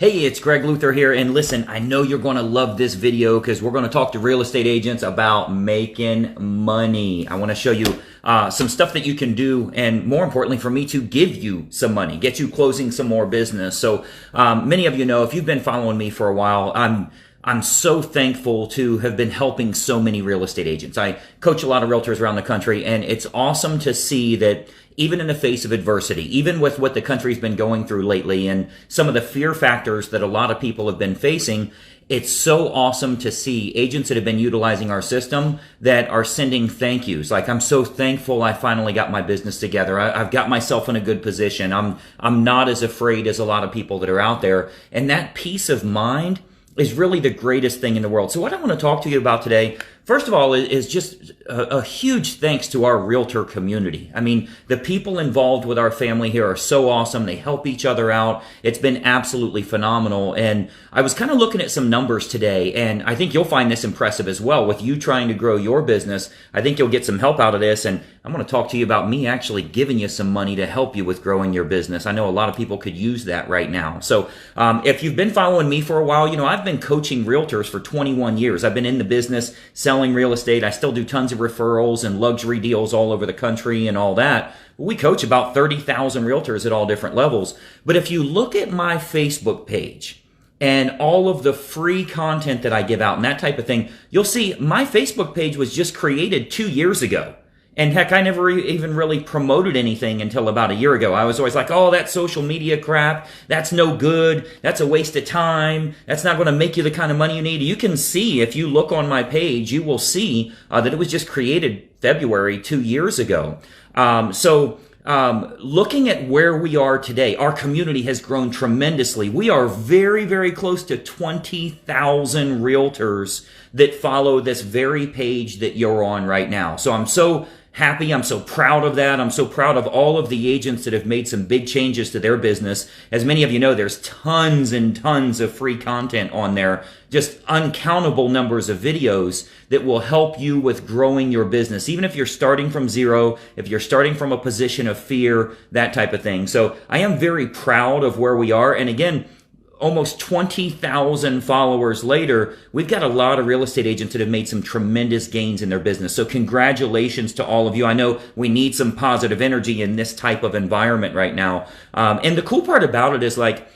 Hey, it's Greg Luther here, and listen, I know you're going to love this video because we're going to talk to real estate agents about making money. I want to show you some stuff that you can do, and more importantly for me, to give you some money, get you closing some more business. So many of you know, if you've been following me for a while, I'm so thankful to have been helping so many real estate agents. I coach a lot of realtors around the country, and it's awesome to see that even in the face of adversity, even with what the country's been going through lately and some of the fear factors that a lot of people have been facing, it's so awesome to see agents that have been utilizing our system that are sending thank yous. Like, I'm so thankful I finally got my business together. I've got myself in a good position. I'm not as afraid as a lot of people that are out there. And that peace of mind is really the greatest thing in the world. So what I want to talk to you about today, first of all, is just a huge thanks to our realtor community. I mean, the people involved with our family here are so awesome. They help each other out. It's been absolutely phenomenal. And I was kind of looking at some numbers today, and I think you'll find this impressive as well. With you trying to grow your business, I think you'll get some help out of this. And I'm going to talk to you about me actually giving you some money to help you with growing your business. I know a lot of people could use that right now. So if you've been following me for a while, you know, I've been coaching realtors for 21 years. I've been in the business selling real estate. I still do tons of referrals and luxury deals all over the country and all that. We coach about 30,000 realtors at all different levels. But if you look at my Facebook page and all of the free content that I give out and that type of thing, you'll see my Facebook page was just created 2 years ago. And heck, I never even really promoted anything until about a year ago. I was always like, oh, that's social media crap. That's no good. That's a waste of time. That's not going to make you the kind of money you need. You can see, if you look on my page, you will see that it was just created February 2 years ago. Looking at where we are today, our community has grown tremendously. We are very, very close to 20,000 realtors that follow this very page that you're on right now. So I'm so happy. I'm so proud of that. I'm so proud of all of the agents that have made some big changes to their business. As many of you know, there's tons and tons of free content on there, just uncountable numbers of videos that will help you with growing your business, even if you're starting from zero, if you're starting from a position of fear, that type of thing. So I am very proud of where we are. And again, almost 20,000 followers later, we've got a lot of real estate agents that have made some tremendous gains in their business. So congratulations to all of you. I know we need some positive energy in this type of environment right now. And the cool part about it is, like,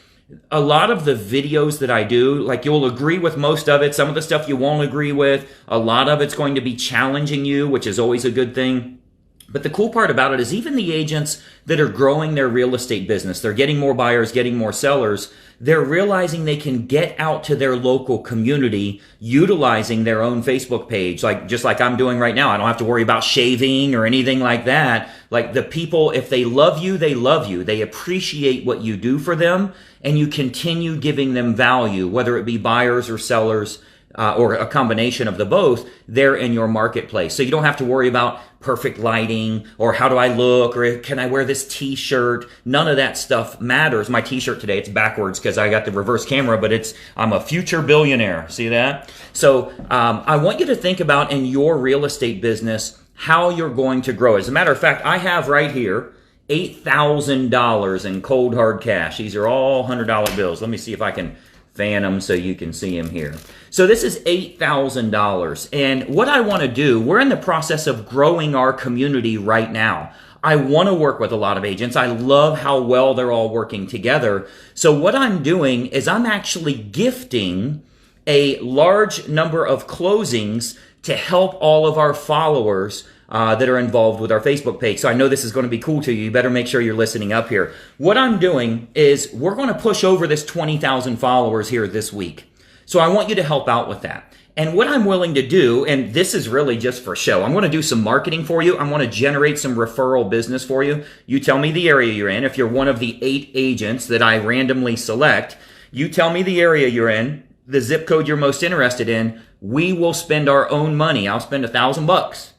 a lot of the videos that I do, like, you'll agree with most of it. Some of the stuff you won't agree with. A lot of it's going to be challenging you, which is always a good thing. But the cool part about it is, even the agents that are growing their real estate business, they're getting more buyers, getting more sellers, they're realizing they can get out to their local community utilizing their own Facebook page, just like I'm doing right now. I don't have to worry about shaving or anything like that. Like, the people, if they love you, they love you. They appreciate what you do for them, and you continue giving them value, whether it be buyers or sellers, or a combination of the both, there in your marketplace. So you don't have to worry about perfect lighting, or how do I look, or can I wear this t-shirt? None of that stuff matters. My t-shirt today, it's backwards because I got the reverse camera, but I'm a future billionaire. See that? So I want you to think about, in your real estate business, how you're going to grow. As a matter of fact, I have right here $8,000 in cold hard cash. These are all $100 bills. Let me see if I can fan them so you can see them here. So this is $8,000. And what I want to do, we're in the process of growing our community right now. I want to work with a lot of agents. I love how well they're all working together. So what I'm doing is I'm actually gifting a large number of closings to help all of our followers that are involved with our Facebook page. So I know this is going to be cool to you. You better make sure you're listening up here. What I'm doing is, we're going to push over this 20,000 followers here this week. So I want you to help out with that. And what I'm willing to do, and this is really just for show, I'm going to do some marketing for you. I want to generate some referral business for you. You tell me the area you're in. If you're one of the 8 agents that I randomly select, you tell me the area you're in, the zip code you're most interested in. We will spend our own money. I'll spend $1,000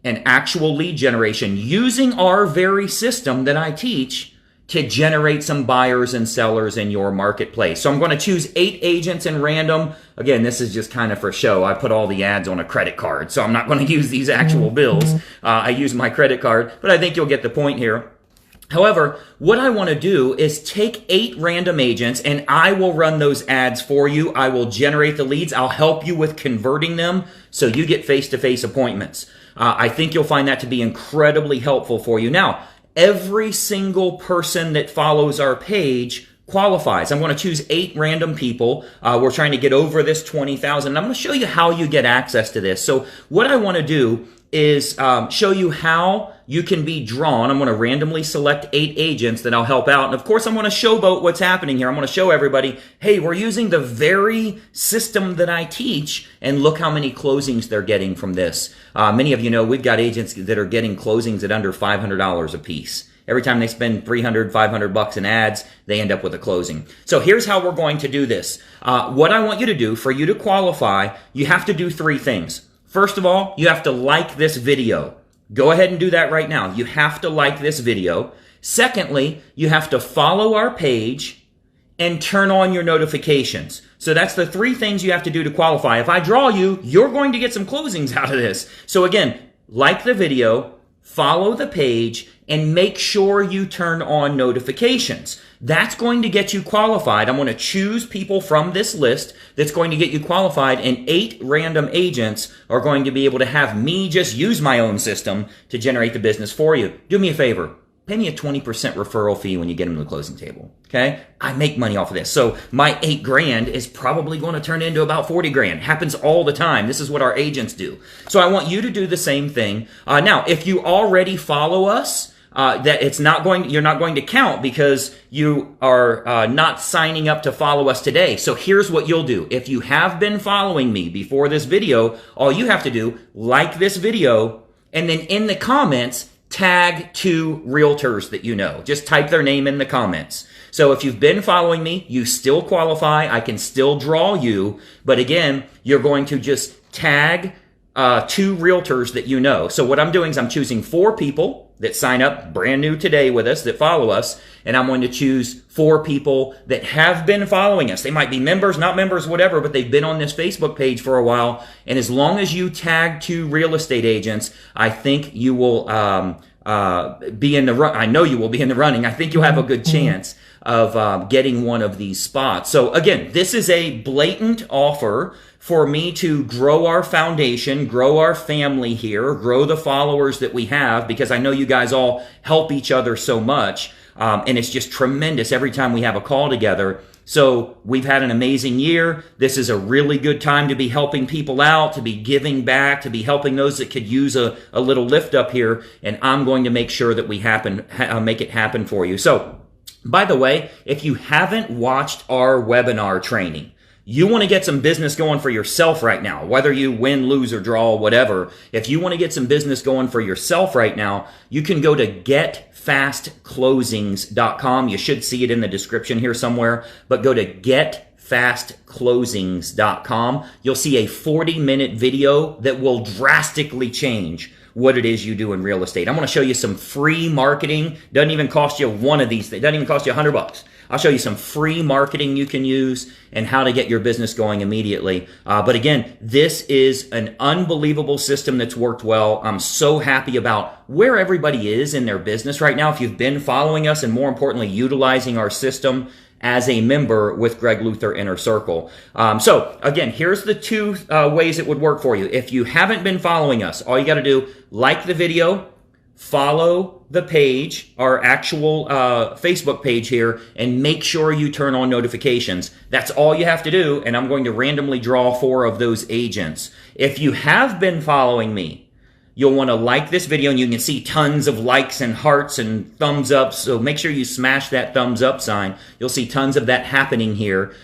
in actual lead generation using our very system that I teach to generate some buyers and sellers in your marketplace. So I'm going to choose 8 agents in random. Again, this is just kind of for show. I put all the ads on a credit card, so I'm not going to use these actual bills. I use my credit card, but I think you'll get the point here. However, what I want to do is take 8 random agents and I will run those ads for you. I will generate the leads. I'll help you with converting them so you get face-to-face appointments. I think you'll find that to be incredibly helpful for you. Now, every single person that follows our page qualifies. I'm going to choose 8 random people. We're trying to get over this 20,000. I'm going to show you how you get access to this. So what I want to do is show you how you can be drawn. I'm going to randomly select 8 agents that I'll help out. And of course, I'm going to showboat what's happening here. I'm going to show everybody, hey, we're using the very system that I teach, and look how many closings they're getting from this. Many of you know we've got agents that are getting closings at under $500 a piece. Every time they spend $300, $500 in ads, they end up with a closing. So here's how we're going to do this. What I want you to do, for you to qualify, you have to do 3 things. First of all, you have to like this video. Go ahead and do that right now. You have to like this video. Secondly, you have to follow our page and turn on your notifications. So that's the 3 things you have to do to qualify. If I draw you, you're going to get some closings out of this. So again, like the video, follow the page, and make sure you turn on notifications. That's going to get you qualified. I'm going to choose people from this list that's going to get you qualified, and 8 random agents are going to be able to have me just use my own system to generate the business for you. Do me a favor. Pay me a 20% referral fee when you get them to the closing table. Okay? I make money off of this. So my $8,000 is probably going to turn into about $40,000. Happens all the time. This is what our agents do. So I want you to do the same thing. Now, if you already follow us, you're not going to count because you are not signing up to follow us today. So here's what you'll do. If you have been following me before this video, all you have to do, like this video, and then in the comments, tag 2 realtors that you know. Just type their name in the comments. So if you've been following me, you still qualify. I can still draw you. But again, you're going to just tag 2 realtors that you know. So what I'm doing is I'm choosing 4 people that sign up brand new today with us, that follow us, and I'm going to choose 4 people that have been following us. They might be members, not members, whatever, but they've been on this Facebook page for a while. And as long as you tag 2 real estate agents, I think you will be in the run. I know you will be in the running. I think you'll have a good chance of getting one of these spots. So again, this is a blatant offer for me to grow our foundation, grow our family here, grow the followers that we have, because I know you guys all help each other so much. And it's just tremendous every time we have a call together. So we've had an amazing year. This is a really good time to be helping people out, to be giving back, to be helping those that could use a little lift up here. And I'm going to make sure that we make it happen for you. So, by the way, if you haven't watched our webinar training, you want to get some business going for yourself right now, whether you win, lose, or draw, whatever. If you want to get some business going for yourself right now, you can go to getfastclosings.com. You should see it in the description here somewhere, but go to getfastclosings.com. You'll see a 40-minute video that will drastically change what it is you do in real estate. I'm going to show you some free marketing. Doesn't even cost you one of these. It doesn't even cost you $100. I'll show you some free marketing you can use and how to get your business going immediately. But again, this is an unbelievable system that's worked well. I'm so happy about where everybody is in their business right now. If you've been following us and more importantly, utilizing our system as a member with Greg Luther Inner Circle. So again, here's the 2 ways it would work for you. If you haven't been following us, all you got to do, like the video, follow the page, our actual Facebook page here, and make sure you turn on notifications. That's all you have to do, and I'm going to randomly draw 4 of those agents. If you have been following me, you'll want to like this video, and you can see tons of likes and hearts and thumbs up. So make sure you smash that thumbs up sign. You'll see tons of that happening here.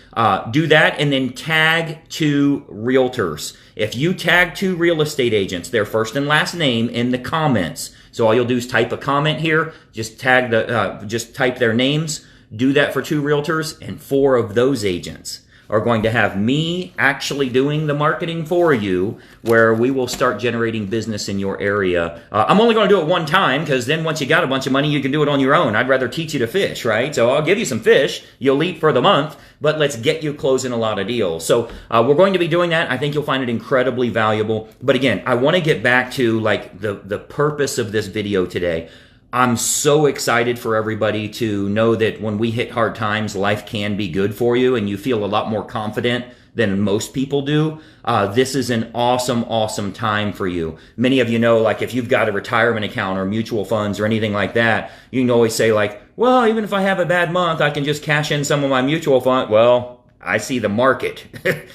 Do that, and then tag 2 realtors. If you tag 2 real estate agents, their first and last name in the comments. So all you'll do is type a comment here. Just tag just type their names. Do that for 2 realtors, and 4 of those agents are going to have me actually doing the marketing for you, where we will start generating business in your area. I'm only going to do it one time, because then once you got a bunch of money, you can do it on your own. I'd rather teach you to fish, right? So I'll give you some fish. You'll eat for the month, but let's get you closing a lot of deals. So we're going to be doing that. I think you'll find it incredibly valuable. But again, I want to get back to like the purpose of this video today. I'm so excited for everybody to know that when we hit hard times, life can be good for you and you feel a lot more confident than most people do. This is an awesome, awesome time for you. Many of you know, like if you've got a retirement account or mutual funds or anything like that, you can always say like, well, even if I have a bad month, I can just cash in some of my mutual fund. Well, I see the market.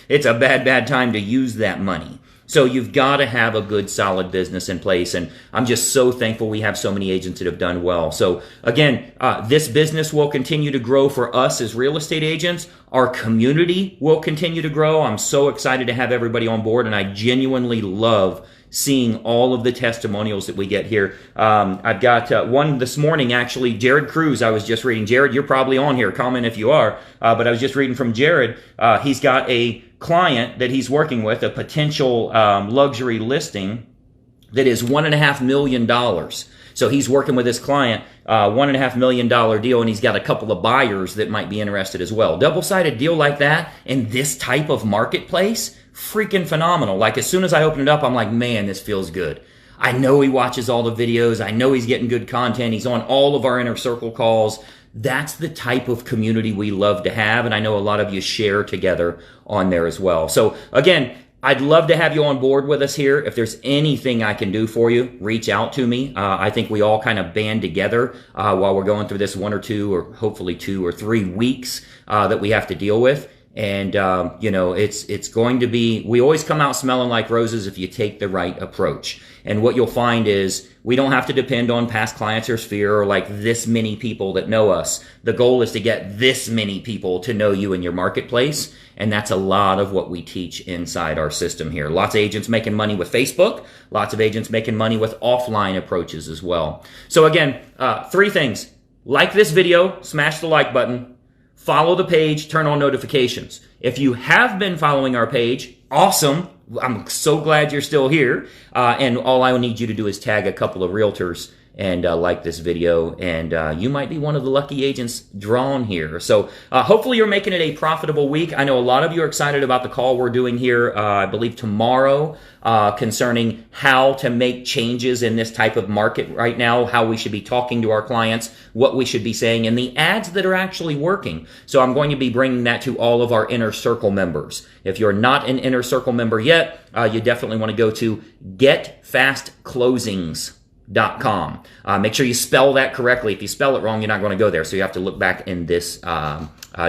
It's a bad time to use that money. So you've got to have a good, solid business in place. And I'm just so thankful we have so many agents that have done well. So again, this business will continue to grow for us as real estate agents. Our community will continue to grow. I'm so excited to have everybody on board, and I genuinely love seeing all of the testimonials that we get here. I've got one this morning, actually. Jared Cruz, I was just reading. Jared, you're probably on here. Comment if you are. But I was just reading from Jared. He's got a client that he's working with, a potential luxury listing that is $1.5 million. So he's working with his client, $1.5 million deal, and he's got a couple of buyers that might be interested as well. Double-sided deal like that in this type of marketplace, freaking phenomenal. Like as soon as I opened it up, I'm like, man, this feels good. I know he watches all the videos. I know he's getting good content. He's on all of our inner circle calls. That's the type of community we love to have, and I know a lot of you share together on there as well. So again, I'd love to have you on board with us here. If there's anything I can do for you, reach out to me. I think we all kind of band together while we're going through this 1 or 2 or hopefully 2 or 3 weeks that we have to deal with. And, you know, it's going to be, we always come out smelling like roses if you take the right approach. And what you'll find is we don't have to depend on past clients or sphere or like this many people that know us. The goal is to get this many people to know you in your marketplace. And that's a lot of what we teach inside our system here. Lots of agents making money with Facebook. Lots of agents making money with offline approaches as well. So again, 3 things. Like this video, smash the like button. Follow the page, turn on notifications. If you have been following our page, awesome. I'm so glad you're still here. And all I need you to do is tag a couple of realtors and like this video, and you might be one of the lucky agents drawn here. So hopefully you're making it a profitable week. I know a lot of you are excited about the call we're doing here, I believe tomorrow, concerning how to make changes in this type of market right now, how we should be talking to our clients, what we should be saying, and the ads that are actually working. So I'm going to be bringing that to all of our Inner Circle members. If you're not an Inner Circle member yet, you definitely want to go to getfastclosings.com. Make sure you spell that correctly. If you spell it wrong, you're not going to go there. So you have to look back in this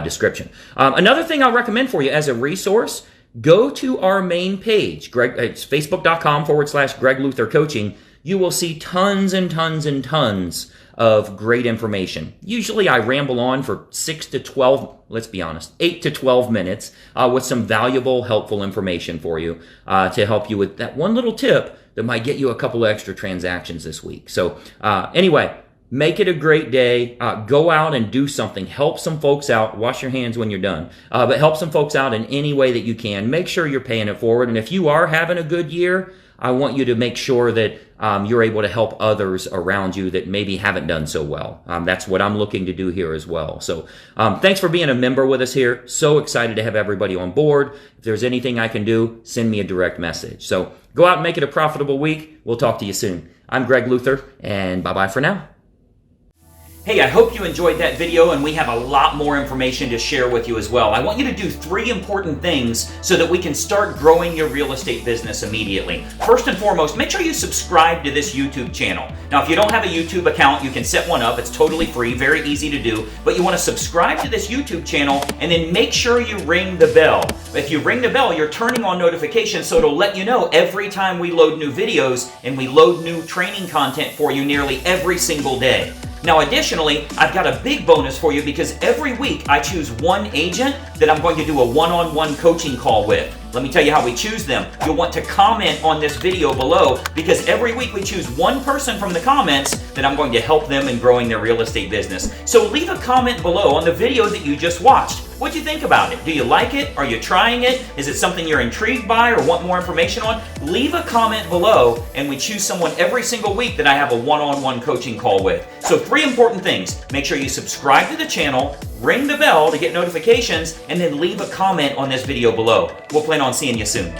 description. Another thing I'll recommend for you as a resource, go to our main page. It's facebook.com/Greg Luther Coaching. You will see tons and tons and tons of great information. Usually I ramble on for 6 to 12, let's be honest, 8 to 12 minutes with some valuable, helpful information for you to help you with that one little tip that might get you a couple of extra transactions this week. So anyway, make it a great day. Go out and do something. Help some folks out. Wash your hands when you're done. But help some folks out in any way that you can. Make sure you're paying it forward. And if you are having a good year, I want you to make sure that you're able to help others around you that maybe haven't done so well. That's what I'm looking to do here as well. So thanks for being a member with us here. So excited to have everybody on board. If there's anything I can do, send me a direct message. So go out and make it a profitable week. We'll talk to you soon. I'm Greg Luther, and bye-bye for now. Hey, I hope you enjoyed that video, and we have a lot more information to share with you as well. I want you to do 3 important things so that we can start growing your real estate business immediately. First and foremost, make sure you subscribe to this YouTube channel. Now, if you don't have a YouTube account, you can set one up. It's totally free, very easy to do. But you want to subscribe to this YouTube channel, and then make sure you ring the bell. If you ring the bell, you're turning on notifications, so it'll let you know every time we load new videos, and we load new training content for you nearly every single day. Now, additionally, I've got a big bonus for you because every week I choose one agent that I'm going to do a one-on-one coaching call with. Let me tell you how we choose them. You'll want to comment on this video below because every week we choose one person from the comments that I'm going to help them in growing their real estate business. So leave a comment below on the video that you just watched. What'd you think about it? Do you like it? Are you trying it? Is it something you're intrigued by or want more information on? Leave a comment below and we choose someone every single week that I have a one-on-one coaching call with. So 3 important things. Make sure you subscribe to the channel, ring the bell to get notifications, and then leave a comment on this video below. We'll plan on seeing you soon.